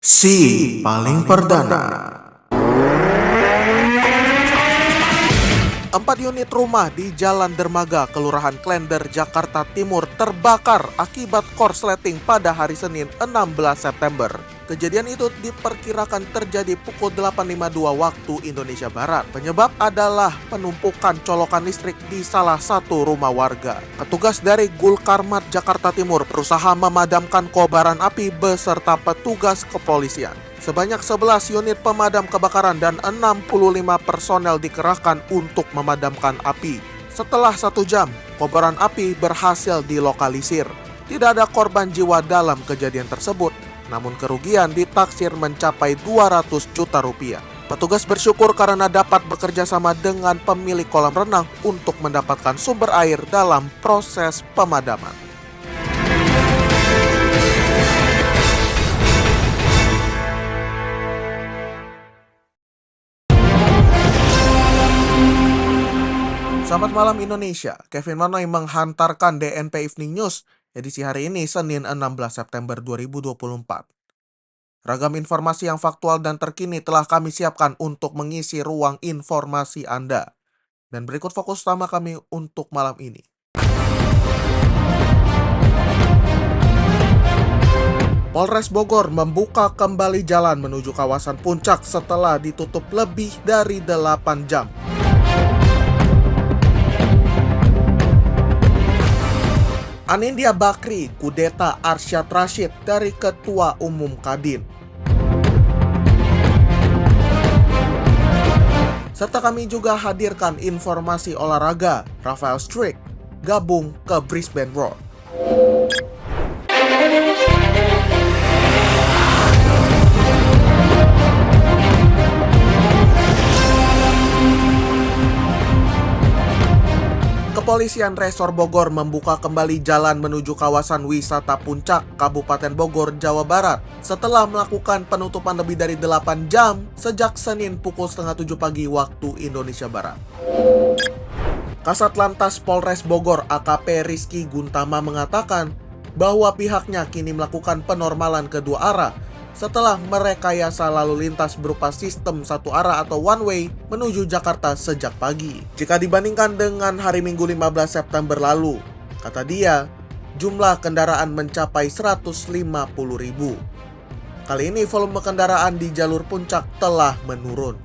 Si paling perdana. 4 unit rumah di Jalan Dermaga, Kelurahan Klender, Jakarta Timur terbakar akibat korsleting pada hari Senin 16 September. Kejadian itu diperkirakan terjadi pukul 8.52 waktu Indonesia Barat. Penyebab adalah penumpukan colokan listrik di salah satu rumah warga. Petugas dari Gulkarmat, Jakarta Timur berusaha memadamkan kobaran api beserta petugas kepolisian. Sebanyak 11 unit pemadam kebakaran dan 65 personel dikerahkan untuk memadamkan api. Setelah 1 jam, kobaran api berhasil dilokalisir. Tidak ada korban jiwa dalam kejadian tersebut, namun kerugian ditaksir mencapai 200 juta rupiah. Petugas bersyukur karena dapat bekerja sama dengan pemilik kolam renang untuk mendapatkan sumber air dalam proses pemadaman. Selamat malam Indonesia, Kevin Manoy menghantarkan DNP Evening News edisi hari ini Senin 16 September 2024. Ragam informasi yang faktual dan terkini telah kami siapkan untuk mengisi ruang informasi Anda. Dan berikut fokus utama kami untuk malam ini. Polres Bogor membuka kembali jalan menuju kawasan Puncak setelah ditutup lebih dari 8 jam. Anindya Bakri kudeta Arsyad Rashid dari Ketua Umum Kadin. Serta kami juga hadirkan informasi olahraga. Rafael Struijk gabung ke Brisbane Roar. Kepolisian Resor Bogor membuka kembali jalan menuju kawasan wisata Puncak, Kabupaten Bogor, Jawa Barat setelah melakukan penutupan lebih dari 8 jam sejak Senin pukul 6:30 pagi waktu Indonesia Barat. Kasat Lantas Polres Bogor AKP Rizky Guntama mengatakan bahwa pihaknya kini melakukan penormalan kedua arah setelah merekayasa lalu lintas berupa sistem satu arah atau one way menuju Jakarta sejak pagi. Jika dibandingkan dengan hari Minggu 15 September lalu, kata dia, jumlah kendaraan mencapai 150.000. Kali ini volume kendaraan di jalur Puncak telah menurun.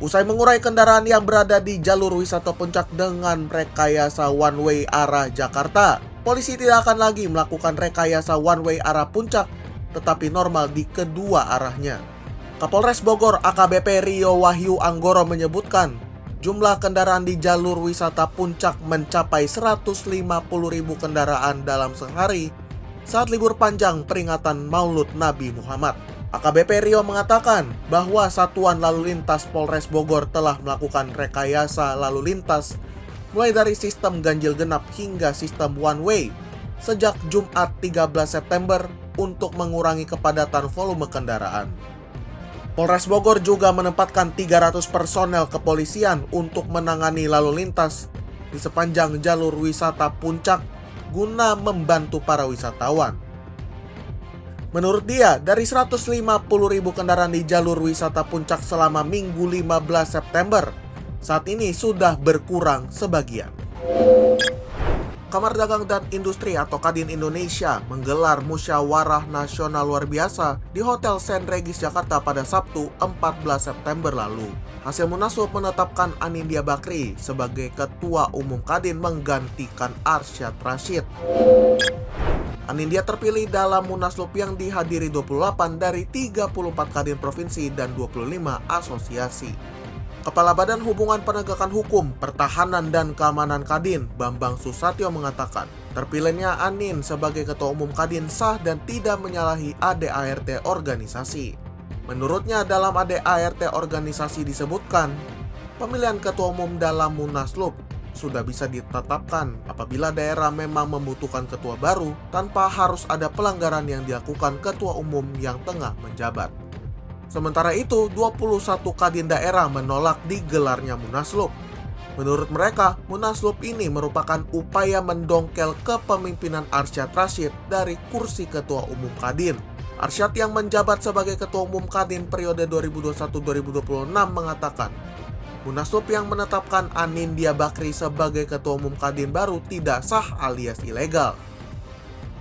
Usai mengurai kendaraan yang berada di jalur wisata Puncak dengan rekayasa one way arah Jakarta, polisi tidak akan lagi melakukan rekayasa one way arah Puncak tetapi normal di kedua arahnya. Kapolres Bogor AKBP Rio Wahyu Anggoro menyebutkan jumlah kendaraan di jalur wisata Puncak mencapai 150.000 kendaraan dalam sehari saat libur panjang peringatan Maulud Nabi Muhammad. AKBP Rio mengatakan bahwa Satuan Lalu Lintas Polres Bogor telah melakukan rekayasa lalu lintas mulai dari sistem ganjil genap hingga sistem one way sejak Jumat 13 September untuk mengurangi kepadatan volume kendaraan. Polres Bogor juga menempatkan 300 personel kepolisian untuk menangani lalu lintas di sepanjang jalur wisata Puncak guna membantu para wisatawan. Menurut dia, dari 150.000 kendaraan di jalur wisata Puncak selama Minggu 15 September, saat ini sudah berkurang sebagian. Kamar Dagang dan Industri atau Kadin Indonesia menggelar musyawarah nasional luar biasa di Hotel St. Regis Jakarta pada Sabtu 14 September lalu. Hasil munaslup menetapkan Anindya Bakri sebagai Ketua Umum Kadin menggantikan Arsyad Rashid. Anindya terpilih dalam munaslup yang dihadiri 28 dari 34 Kadin provinsi dan 25 asosiasi. Kepala Badan Hubungan Penegakan Hukum, Pertahanan dan Keamanan Kadin, Bambang Susatyo mengatakan, terpilihnya Anin sebagai Ketua Umum Kadin sah dan tidak menyalahi ADART organisasi. Menurutnya dalam ADART organisasi disebutkan, pemilihan Ketua Umum dalam Munaslup sudah bisa ditetapkan apabila daerah memang membutuhkan ketua baru tanpa harus ada pelanggaran yang dilakukan Ketua Umum yang tengah menjabat. Sementara itu, 21 Kadin daerah menolak digelarnya Munaslup. Menurut mereka, Munaslup ini merupakan upaya mendongkel kepemimpinan Arsyad Rashid dari kursi Ketua Umum Kadin Arsyad yang menjabat sebagai Ketua Umum Kadin periode 2021-2026 mengatakan, Munaslup yang menetapkan Anindya Bakri sebagai Ketua Umum Kadin baru tidak sah alias ilegal.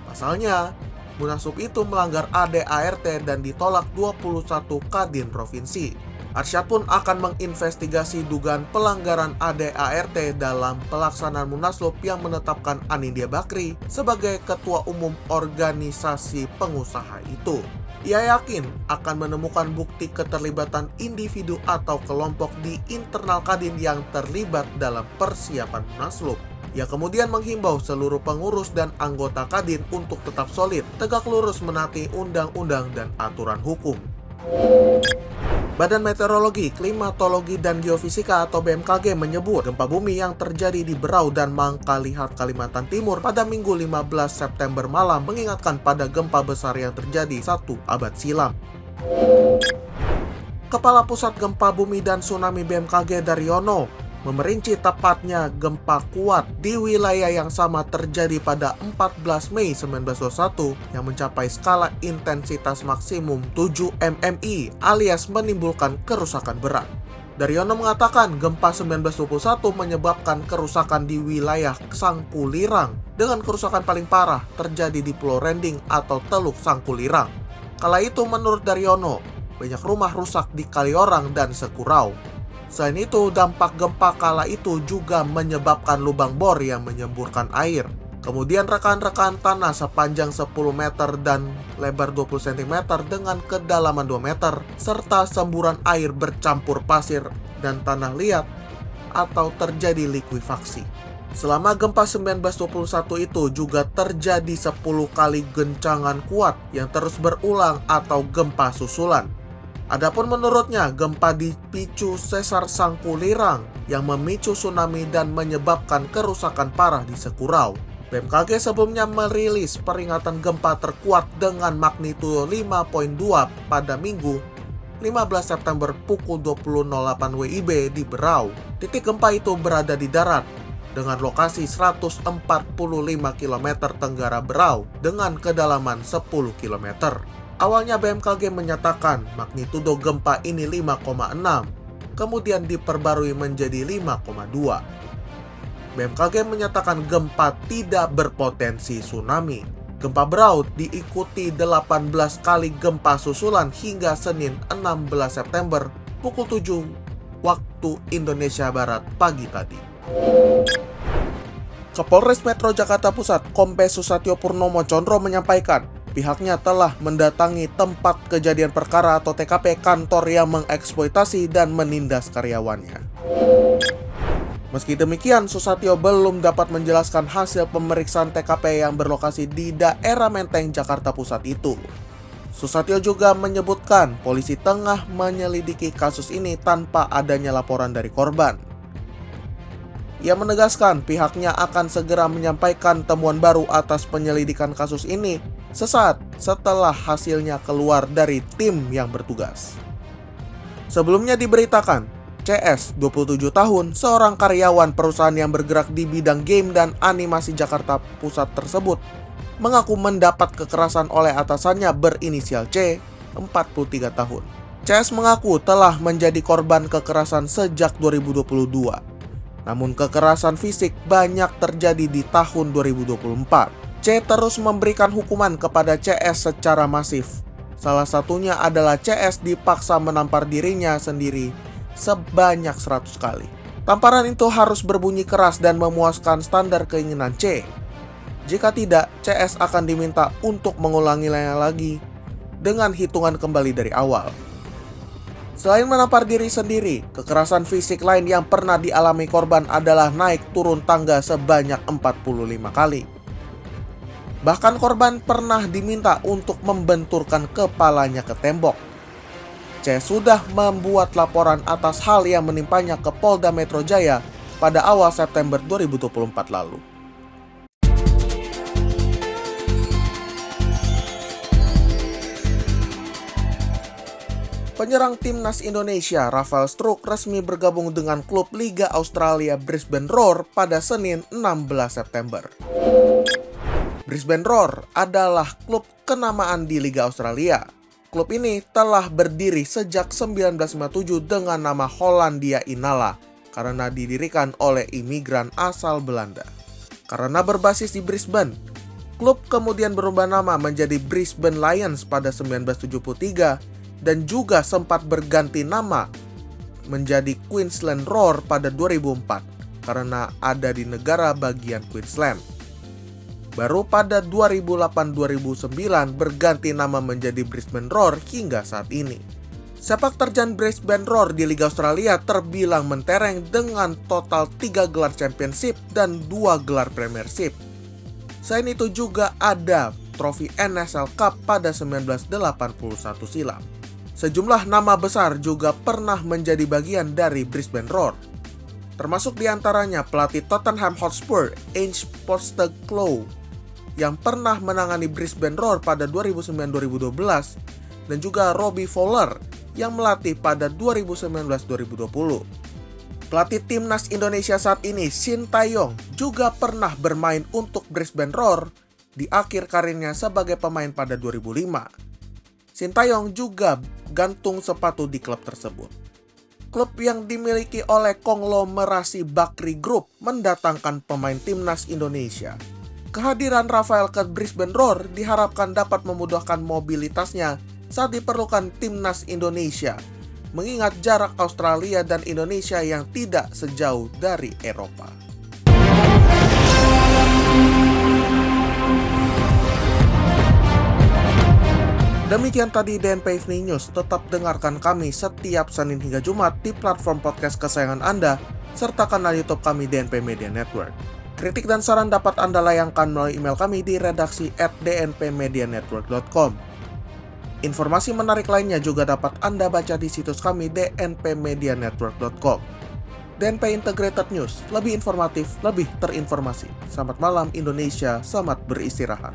Pasalnya, Munaslup itu melanggar ADART dan ditolak 21 Kadin Provinsi. Arsyad pun akan menginvestigasi dugaan pelanggaran ADART dalam pelaksanaan Munaslup yang menetapkan Anindya Bakri sebagai Ketua Umum organisasi pengusaha itu. Ia yakin akan menemukan bukti keterlibatan individu atau kelompok di internal Kadin yang terlibat dalam persiapan Munaslup. Ia kemudian menghimbau seluruh pengurus dan anggota Kadin untuk tetap solid, tegak lurus menaati undang-undang dan aturan hukum. Badan Meteorologi, Klimatologi, dan Geofisika atau BMKG menyebut gempa bumi yang terjadi di Berau dan Mangkalihat, Kalimantan Timur pada Minggu 15 September malam mengingatkan pada gempa besar yang terjadi 1 abad silam. Kepala Pusat Gempa Bumi dan Tsunami BMKG Daryono memerinci tepatnya gempa kuat di wilayah yang sama terjadi pada 14 Mei 1921 yang mencapai skala intensitas maksimum 7 mmi alias menimbulkan kerusakan berat. Daryono mengatakan gempa 1921 menyebabkan kerusakan di wilayah Sangkulirang dengan kerusakan paling parah terjadi di Pulau Rending atau Teluk Sangkulirang. Kala itu menurut Daryono, banyak rumah rusak di Kaliorang dan Sekurau. Selain itu, dampak gempa kala itu juga menyebabkan lubang bor yang menyemburkan air. Kemudian rekan-rekan tanah sepanjang 10 meter dan lebar 20 cm dengan kedalaman 2 meter, serta semburan air bercampur pasir dan tanah liat atau terjadi likuifaksi. Selama gempa 1921 itu juga terjadi 10 kali goncangan kuat yang terus berulang atau gempa susulan. Adapun menurutnya, gempa dipicu sesar Sangkulirang yang memicu tsunami dan menyebabkan kerusakan parah di Sekurau. BMKG sebelumnya merilis peringatan gempa terkuat dengan magnitudo 5.2 pada Minggu 15 September pukul 20.08 WIB di Berau. Titik gempa itu berada di darat dengan lokasi 145 km tenggara Berau dengan kedalaman 10 km. Awalnya BMKG menyatakan magnitudo gempa ini 5,6, kemudian diperbarui menjadi 5,2. BMKG menyatakan gempa tidak berpotensi tsunami. Gempa Berau diikuti 18 kali gempa susulan hingga Senin 16 September pukul 7 waktu Indonesia Barat pagi tadi. Kapolres Metro Jakarta Pusat, Kombes Susatyo Purnomo Condro menyampaikan pihaknya telah mendatangi tempat kejadian perkara atau TKP kantor yang mengeksploitasi dan menindas karyawannya. Meski demikian, Susatyo belum dapat menjelaskan hasil pemeriksaan TKP yang berlokasi di daerah Menteng, Jakarta Pusat itu. Susatyo juga menyebutkan polisi tengah menyelidiki kasus ini tanpa adanya laporan dari korban. Ia menegaskan pihaknya akan segera menyampaikan temuan baru atas penyelidikan kasus ini sesaat setelah hasilnya keluar dari tim yang bertugas. Sebelumnya diberitakan, CS, 27 tahun, seorang karyawan perusahaan yang bergerak di bidang game dan animasi Jakarta Pusat tersebut, mengaku mendapat kekerasan oleh atasannya berinisial C, 43 tahun. CS mengaku telah menjadi korban kekerasan sejak 2022. Namun kekerasan fisik banyak terjadi di tahun 2024. C terus memberikan hukuman kepada CS secara masif. Salah satunya adalah CS dipaksa menampar dirinya sendiri sebanyak 100 kali. Tamparan itu harus berbunyi keras dan memuaskan standar keinginan C. Jika tidak, CS akan diminta untuk mengulanginya lagi dengan hitungan kembali dari awal. Selain menampar diri sendiri, kekerasan fisik lain yang pernah dialami korban adalah naik turun tangga sebanyak 45 kali. Bahkan korban pernah diminta untuk membenturkan kepalanya ke tembok. C sudah membuat laporan atas hal yang menimpanya ke Polda Metro Jaya pada awal September 2024 lalu. Penyerang timnas Indonesia Rafael Struijk resmi bergabung dengan klub Liga Australia Brisbane Roar pada Senin 16 September. Brisbane Roar adalah klub kenamaan di Liga Australia. Klub ini telah berdiri sejak 1957 dengan nama Hollandia Inala karena didirikan oleh imigran asal Belanda. Karena berbasis di Brisbane, klub kemudian berubah nama menjadi Brisbane Lions pada 1973 dan juga sempat berganti nama menjadi Queensland Roar pada 2004 karena ada di negara bagian Queensland. Baru pada 2008-2009 berganti nama menjadi Brisbane Roar hingga saat ini. Sepak terjang Brisbane Roar di Liga Australia terbilang mentereng dengan total 3 gelar Championship dan 2 gelar Premiership. Selain itu juga ada trofi NSL Cup pada 1981 silam. Sejumlah nama besar juga pernah menjadi bagian dari Brisbane Roar, termasuk diantaranya pelatih Tottenham Hotspur, Ange Postecoglou, yang pernah menangani Brisbane Roar pada 2009-2012 dan juga Robbie Fowler yang melatih pada 2019-2020. Pelatih timnas Indonesia saat ini, Sintayong, juga pernah bermain untuk Brisbane Roar di akhir karirnya sebagai pemain pada 2005. Sintayong juga gantung sepatu di klub tersebut. Klub yang dimiliki oleh konglomerasi Bakri Group mendatangkan pemain timnas Indonesia. Kehadiran Rafael ke Brisbane Roar diharapkan dapat memudahkan mobilitasnya saat diperlukan timnas Indonesia, mengingat jarak Australia dan Indonesia yang tidak sejauh dari Eropa. Demikian tadi DNP Evening News. Tetap dengarkan kami setiap Senin hingga Jumat di platform podcast kesayangan Anda, serta kanal YouTube kami DNP Media Network. Kritik dan saran dapat Anda layangkan melalui email kami di redaksi@dnpmedianetwork.com. Informasi menarik lainnya juga dapat Anda baca di situs kami dnpmedianetwork.com. DNP Integrated News, lebih informatif, lebih terinformasi. Selamat malam Indonesia, selamat beristirahat.